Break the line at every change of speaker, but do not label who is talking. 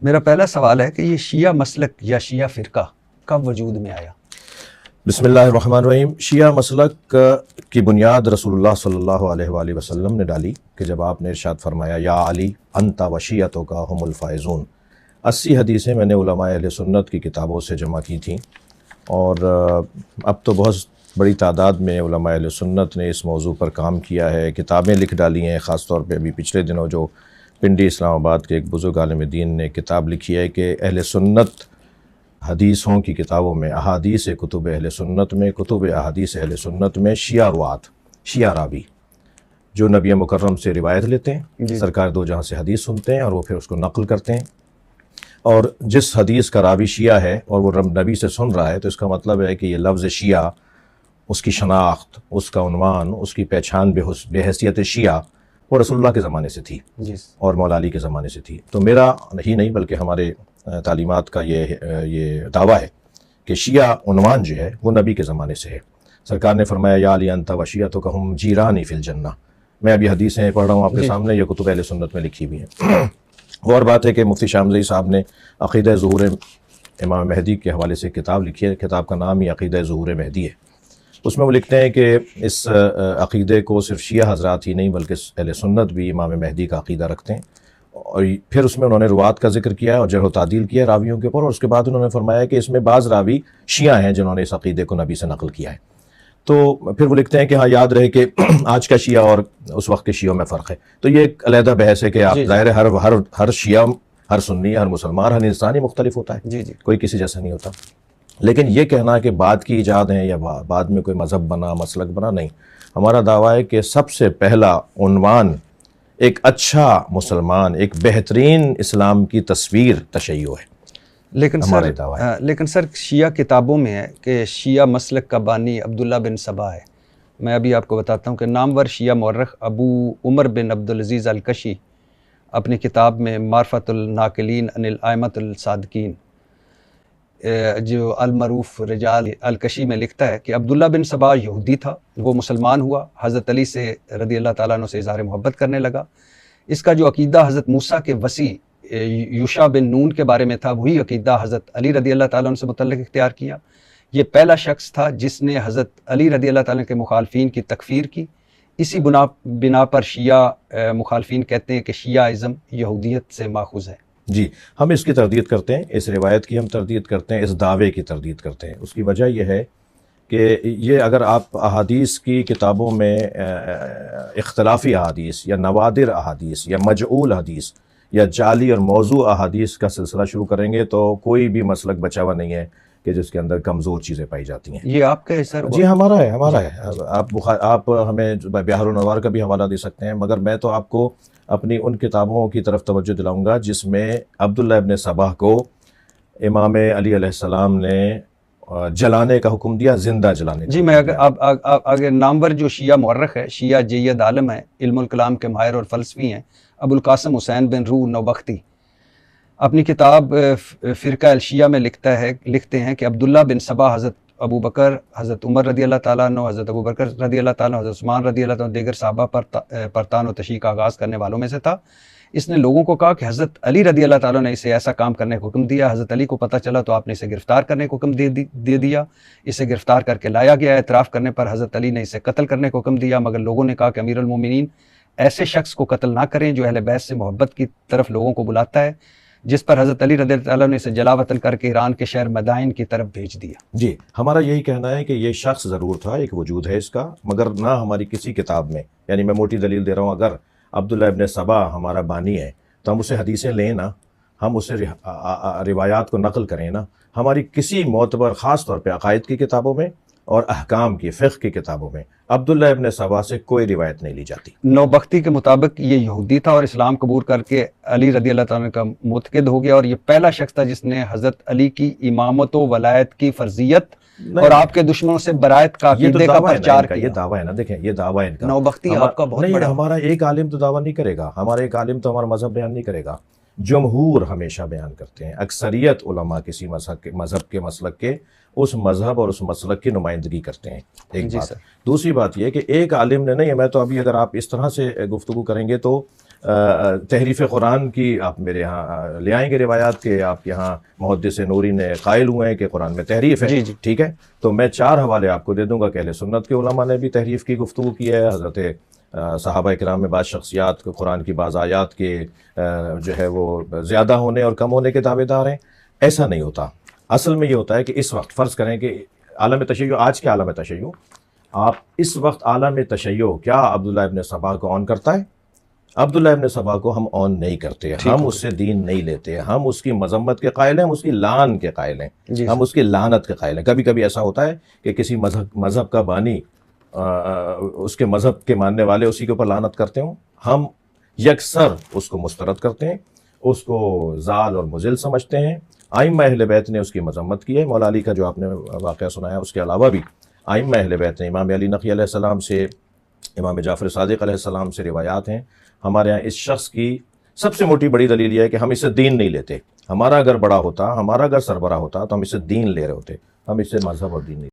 میرا پہلا سوال ہے کہ یہ شیعہ مسلک یا شیعہ فرقہ کب وجود میں آیا؟
بسم اللہ الرحمن الرحیم۔ شیعہ مسلک کی بنیاد رسول اللہ صلی اللہ علیہ وآلہ وسلم نے ڈالی کہ جب آپ نے ارشاد فرمایا یا علی انت و شیعتک ہم الفائزون۔ 80 حدیثیں میں نے علماء اہل سنت کی کتابوں سے جمع کی تھیں، اور اب تو بہت بڑی تعداد میں علماء اہل سنت نے اس موضوع پر کام کیا ہے، کتابیں لکھ ڈالی ہیں۔ خاص طور پہ ابھی پچھلے دنوں جو پنڈی اسلام آباد کے ایک بزرگ عالم دین نے کتاب لکھی ہے کہ اہل سنت حدیثوں کی کتابوں میں، احادیث کتب اہل سنت میں، کتب احادیث اہل سنت میں شیعہ روات، شیعہ راوی جو نبی مکرم سے روایت لیتے ہیں، سرکار دو جہاں سے حدیث سنتے ہیں اور وہ پھر اس کو نقل کرتے ہیں، اور جس حدیث کا راوی شیعہ ہے اور وہ نبی سے سن رہا ہے تو اس کا مطلب ہے کہ یہ لفظ شیعہ، اس کی شناخت، اس کا عنوان، اس کی پہچان بے حیثیت شیعہ وہ رسول اللہ کے زمانے سے تھی اور مولا علی کے زمانے سے تھی۔ تو میرا ہی نہیں بلکہ ہمارے تعلیمات کا یہ دعویٰ ہے کہ شیعہ عنوان جو ہے وہ نبی کے زمانے سے ہے۔ سرکار نے فرمایا یا علی انت و شیعتک ہم جیرانی فی الجنہ۔ میں ابھی حدیثیں پڑھ رہا ہوں آپ کے سامنے، یہ کتب اہل سنت میں لکھی ہوئی ہیں۔ اور بات ہے کہ مفتی شامزئی صاحب نے عقیدہ ظہور امام مہدی کے حوالے سے کتاب لکھی ہے، کتاب کا نام ہی عقیدہ ظہور مہدی ہے۔ اس میں وہ لکھتے ہیں کہ اس عقیدے کو صرف شیعہ حضرات ہی نہیں بلکہ اہل سنت بھی امام مہدی کا عقیدہ رکھتے ہیں، اور پھر اس میں انہوں نے روات کا ذکر کیا ہے اور جرح و تعدیل کیا ہے راویوں کے اوپر، اور اس کے بعد انہوں نے فرمایا کہ اس میں بعض راوی شیعہ ہیں جنہوں نے اس عقیدے کو نبی سے نقل کیا ہے۔ تو پھر وہ لکھتے ہیں کہ ہاں یاد رہے کہ آج کا شیعہ اور اس وقت کے شیعوں میں فرق ہے۔ تو یہ ایک علیحدہ بحث ہے کہ آپ ظاہر ہے ہر شیعہ، ہر سنی، ہر مسلمان، ہر انسان ہی مختلف ہوتا ہے، کوئی کسی جیسا نہیں ہوتا۔ لیکن یہ کہنا کہ بعد کی ایجاد ہے یا بعد میں کوئی مذہب بنا، مسلک بنا، نہیں۔ ہمارا دعویٰ ہے کہ سب سے پہلا عنوان ایک اچھا مسلمان، ایک بہترین اسلام کی تصویر تشیع ہے۔
لیکن سر شیعہ کتابوں میں ہے کہ شیعہ مسلک کا بانی عبداللہ بن سبا ہے۔ میں ابھی آپ کو بتاتا ہوں کہ نامور شیعہ مورخ ابو عمر بن عبدالعزیز الکشی اپنی کتاب میں معرفت الناقلین عن الائمۃ الصادقین جو المعروف رجال الکشی میں لکھتا ہے کہ عبداللہ بن سبا یہودی تھا، وہ مسلمان ہوا، حضرت علی سے رضی اللہ تعالیٰ عنہ سے اظہار محبت کرنے لگا۔ اس کا جو عقیدہ حضرت موسیٰ کے وصی یوشع بن نون کے بارے میں تھا، وہی عقیدہ حضرت علی رضی اللہ تعالیٰ عنہ سے متعلق اختیار کیا۔ یہ پہلا شخص تھا جس نے حضرت علی رضی اللہ تعالیٰ کے مخالفین کی تکفیر کی۔ اسی بنا پر شیعہ مخالفین کہتے ہیں کہ شیعہ ازم یہودیت سے ماخوذ ہے۔
جی، ہم اس کی تردید کرتے ہیں، اس روایت کی ہم تردید کرتے ہیں، اس دعوے کی تردید کرتے ہیں۔ اس کی وجہ یہ ہے کہ یہ اگر آپ احادیث کی کتابوں میں اختلافی احادیث یا نوادر احادیث یا مجعول حدیث یا جعلی اور موضوع احادیث کا سلسلہ شروع کریں گے تو کوئی بھی مسلک بچا ہوا نہیں ہے کہ جس کے اندر کمزور چیزیں پائی جاتی ہیں۔
یہ آپ کا ہے سر؟
جی ہمارا ہے۔ آپ ہمیں بحر النوار کا بھی حوالہ دے سکتے ہیں، مگر میں تو آپ کو اپنی ان کتابوں کی طرف توجہ دلاؤں گا جس میں عبداللہ ابن سبا کو امام علی علیہ السلام نے جلانے کا حکم دیا، زندہ جلانے کا۔
جی میں اگر نامور جو شیعہ مورخ ہے، شیعہ جید عالم ہے، علم الکلام کے ماہر اور فلسفی ہیں، ابو القاسم حسین بن روح نوبختی اپنی کتاب فرقہ الشیعہ میں لکھتے ہیں کہ عبداللہ بن سبا حضرت ابو بکر، حضرت عمر رضی اللہ تعالیٰ عنہ، حضرت ابو بکر رضی اللہ تعالیٰ عنہ، حضرت عثمان رضی اللہ تعالیٰ عنہ، دیگر صحابہ پر تان و تشیع کا آغاز کرنے والوں میں سے تھا۔ اس نے لوگوں کو کہا کہ حضرت علی رضی اللہ تعالیٰ نے اسے ایسا کام کرنے کا حکم دیا۔ حضرت علی کو پتہ چلا تو آپ نے اسے گرفتار کرنے کا حکم دے دیا۔ اسے گرفتار کر کے لایا گیا۔ اعتراف کرنے پر حضرت علی نے اسے قتل کرنے کا حکم دیا، مگر لوگوں نے کہا کہ امیر المومنین ایسے شخص کو قتل نہ کریں جو اہل بیت سے محبت کی طرف لوگوں کو بلاتا ہے، جس پر حضرت علی رضی اللہ تعالیٰ نے اسے جلا وطن کر کے ایران کے شہر مدائن کی طرف بھیج دیا۔
جی ہمارا یہی کہنا ہے کہ یہ شخص ضرور تھا، ایک وجود ہے اس کا، مگر نہ ہماری کسی کتاب میں، یعنی میں موٹی دلیل دے رہا ہوں، اگر عبداللہ ابن سبا ہمارا بانی ہے تو ہم اسے حدیثیں لیں نا، ہم اسے روایات کو نقل کریں نا۔ ہماری کسی معتبر، خاص طور پہ عقائد کی کتابوں میں اور احکام کی، فقہ کی کتابوں میں عبداللہ ابن سبا سے کوئی روایت نہیں لی جاتی۔
نوبختی کے مطابق یہ یہودی تھا اور اسلام قبول کر کے علی رضی اللہ تعالیٰ کا معتقد ہو گیا، اور یہ پہلا شخص تھا جس نے حضرت علی کی امامت و ولایت کی فرضیت اور آپ کے دشمنوں سے برائت کا عقیدے کا پرچار کیا۔
یہ دعویٰ ہے نا، دیکھیں یہ دعویٰ ہے ان کا۔
نوبختی آپ کا بہت بڑا۔
ہمارا ایک عالم تو دعویٰ نہیں کرے گا، ہمارا ایک عالم تو ہمارا مذہب بیان نہیں کرے گا، جمہور ہمیشہ بیان کرتے ہیں، اکثریت علماء کسی مذہب کے مسلک کے اس مذہب اور اس مسلک کی نمائندگی کرتے ہیں، ایک بات۔ دوسری بات یہ کہ ایک عالم نے نہیں، میں تو ابھی اگر آپ اس طرح سے گفتگو کریں گے تو تحریف قرآن کی آپ میرے یہاں لے آئیں گے روایات کے آپ یہاں محدث نوری نے قائل ہوئے ہیں کہ قرآن میں تحریف ہے. ٹھیک ہے, تو میں 4 حوالے آپ کو دے دوں گا کہ اہل سنت کے علماء نے بھی تحریف کی گفتگو کی ہے. حضرت صحابہ کرام میں بعض شخصیات قرآن کی بعض آیات کے جو ہے وہ زیادہ ہونے اور کم ہونے کے دعوے دار ہیں. ایسا نہیں ہوتا. اصل میں یہ ہوتا ہے کہ اس وقت فرض کریں کہ عالم تشیع، آج کے عالم تشیع، آپ اس وقت عالم تشیع کیا عبداللہ ابن سبا کو آن کرتا ہے؟ عبداللہ ابن سبا کو ہم آن نہیں کرتے، ہم اس سے دین نہیں لیتے، ہم اس کی مذمت کے قائل ہیں، ہم اس کی لعن کے قائل ہیں، ہم اس کی لعنت کے قائل ہیں. کبھی کبھی ایسا ہوتا ہے کہ کسی مذہب کا بانی اس کے مذہب کے ماننے والے اسی کے اوپر لعنت کرتے ہوں، ہم یکسر اس کو مسترد کرتے ہیں، اس کو ضال اور مضل سمجھتے ہیں. ائمہ اہل بیت نے اس کی مذمت کی ہے. مولا علی کا جو آپ نے واقعہ سنایا، اس کے علاوہ بھی ائمہ اہل بیت نے، امام علی نقی علیہ السلام سے، امام جعفر صادق علیہ السلام سے روایات ہیں. ہمارے ہاں اس شخص کی سب سے موٹی بڑی دلیل یہ ہے کہ ہم اس سے دین نہیں لیتے. ہمارا اگر بڑا ہوتا، ہمارا اگر سربراہ ہوتا تو ہم اس سے دین لے رہے ہوتے، ہم اس سے مذہب اور دین نہیں